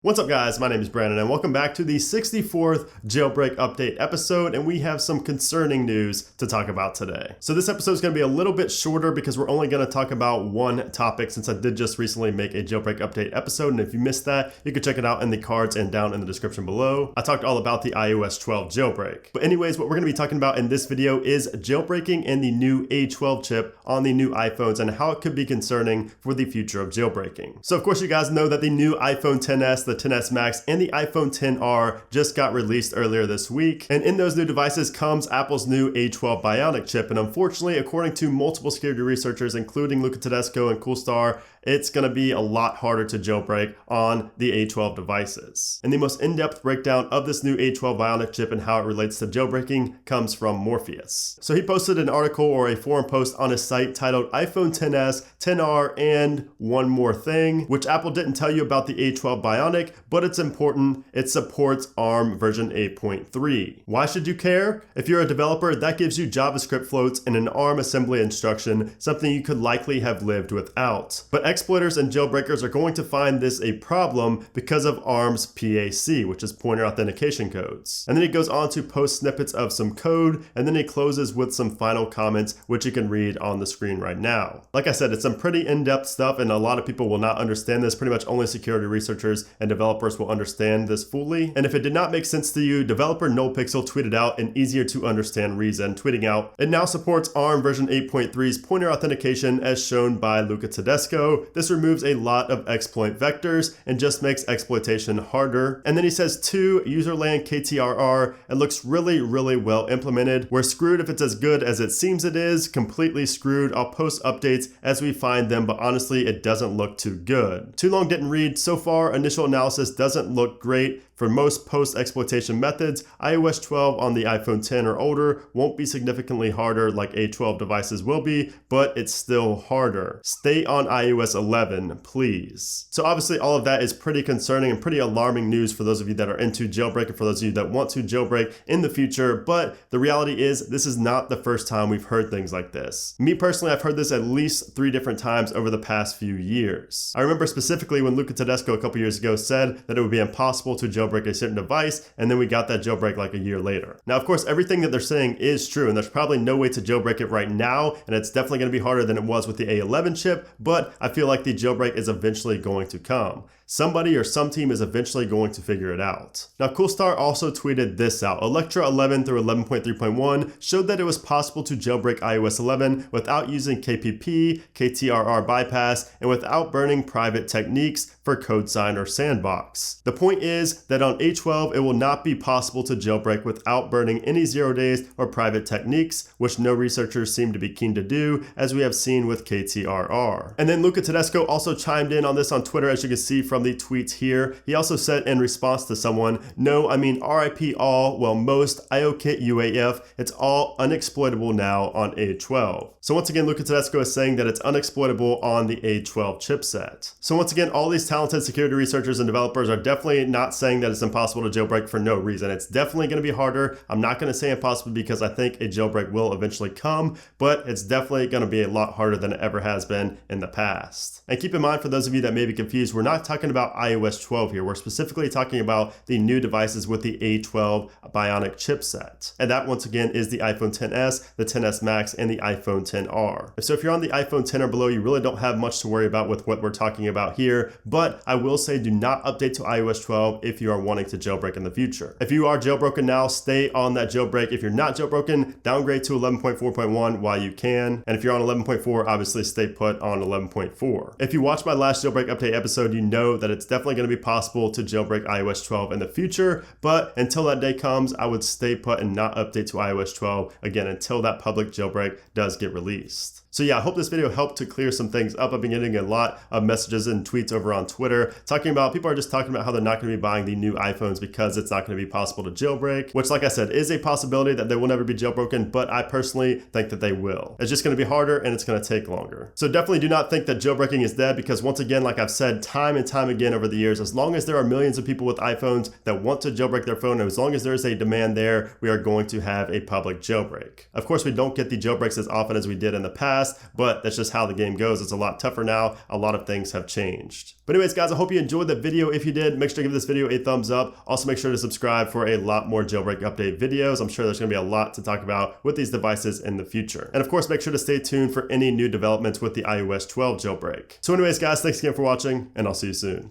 What's up guys, my name is Brandon and welcome back to the 64th Jailbreak Update episode, and we have some concerning news to talk about today. So this episode is going to be a little bit shorter because we're only going to talk about one topic since I did just recently make a Jailbreak Update episode, and if you missed that, you can check it out in the cards and down in the description below. I talked all about the iOS 12 jailbreak. But anyways, what we're going to be talking about in this video is jailbreaking and the new A12 chip on the new iPhones and how it could be concerning for the future of jailbreaking. So of course you guys know that the new iPhone XS, the XS Max, and the iPhone XR just got released earlier this week. And in those new devices comes Apple's new A12 Bionic chip. And unfortunately, according to multiple security researchers, including Luca Tedesco and Coolstar, it's going to be a lot harder to jailbreak on the A12 devices. And the most in-depth breakdown of this new A12 Bionic chip and how it relates to jailbreaking comes from Morpheus. So he posted an article or a forum post on his site titled iPhone XS, XR, and one more thing, which Apple didn't tell you about the A12 Bionic, but it's important. It supports ARM version 8.3. Why should you care? If you're a developer, that gives you JavaScript floats and an ARM assembly instruction, something you could likely have lived without. But exploiters and jailbreakers are going to find this a problem because of ARM's PAC, which is pointer authentication codes. And then he goes on to post snippets of some code, and then he closes with some final comments, which you can read on the screen right now. Like I said, it's some pretty in-depth stuff, and a lot of people will not understand this. Pretty much only security researchers and developers will understand this fully. And if it did not make sense to you, developer NoPixel tweeted out an easier to understand reason, tweeting out, "It now supports ARM version 8.3's pointer authentication as shown by Luca Tedesco. This removes a lot of exploit vectors and just makes exploitation harder." And then he says, 2, userland KTRR, it looks really well implemented. We're screwed if it's as good as it seems it is, completely screwed. I'll post updates as we find them, but honestly, it doesn't look too good. Too long didn't read. So far, initial analysis doesn't look great. For most post-exploitation methods, iOS 12 on the iPhone X or older won't be significantly harder like A12 devices will be, but it's still harder. Stay on iOS 11, please. So obviously all of that is pretty concerning and pretty alarming news for those of you that are into jailbreak and for those of you that want to jailbreak in the future, but the reality is this is not the first time we've heard things like this. Me personally, I've heard this at least 3 different times over the past few years. I remember specifically when Luca Tedesco a couple years ago said that it would be impossible to jailbreak a certain device, and then we got that jailbreak like a year later. Now, of course, everything that they're saying is true, and there's probably no way to jailbreak it right now, and it's definitely going to be harder than it was with the A11 chip, but I feel like the jailbreak is eventually going to come. Somebody or some team is eventually going to figure it out. Now, Coolstar also tweeted this out. Electra 11 through 11.3.1 showed that it was possible to jailbreak iOS 11 without using KPP, KTRR bypass, and without burning private techniques for CodeSign or Sandbox. The point is that on A12, it will not be possible to jailbreak without burning any 0 days or private techniques, which no researchers seem to be keen to do, as we have seen with KTRR. And then Luca Tedesco also chimed in on this on Twitter, as you can see from the tweets here. He also said in response to someone, "No, I mean RIP all, well most, IOKIT UAF, it's all unexploitable now on A12. So once again, Luca Tedesco is saying that it's unexploitable on the A12 chipset. So once again, all these talented security researchers and developers are definitely not saying that it's impossible to jailbreak for no reason. It's definitely going to be harder. I'm not going to say impossible because I think a jailbreak will eventually come, but it's definitely going to be a lot harder than it ever has been in the past. And keep in mind, for those of you that may be confused, we're not talking about iOS 12 here. We're specifically talking about the new devices with the A12 Bionic chipset. And that once again is the iPhone XS, the XS Max, and the iPhone XR. So if you're on the iPhone X or below, you really don't have much to worry about with what we're talking about here, but I will say do not update to iOS 12 if you are wanting to jailbreak in the future. If you are jailbroken now, stay on that jailbreak. If you're not jailbroken, downgrade to 11.4.1 while you can. And if you're on 11.4, obviously stay put on 11.4. If you watched my last jailbreak update episode, you know that it's definitely going to be possible to jailbreak iOS 12 in the future, but until that day comes, I would stay put and not update to iOS 12 again until that public jailbreak does get released. So yeah, I hope this video helped to clear some things up. I've been getting a lot of messages and tweets over on Twitter talking about, people are just talking about how they're not going to be buying the new iPhones because it's not going to be possible to jailbreak, which like I said, is a possibility that they will never be jailbroken, but I personally think that they will. It's just going to be harder and it's going to take longer. So definitely do not think that jailbreaking is dead, because once again, like I've said time and time again over the years, as long as there are millions of people with iPhones that want to jailbreak their phone, and as long as there is a demand there, we are going to have a public jailbreak. Of course, we don't get the jailbreaks as often as we did in the past, fast, but that's just how the game goes. It's a lot tougher now. A lot of things have changed. But anyways, guys, I hope you enjoyed the video. If you did, make sure to give this video a thumbs up. Also, make sure to subscribe for a lot more Jailbreak update videos. I'm sure there's going to be a lot to talk about with these devices in the future. And of course, make sure to stay tuned for any new developments with the iOS 12 jailbreak. So anyways, guys, thanks again for watching, and I'll see you soon.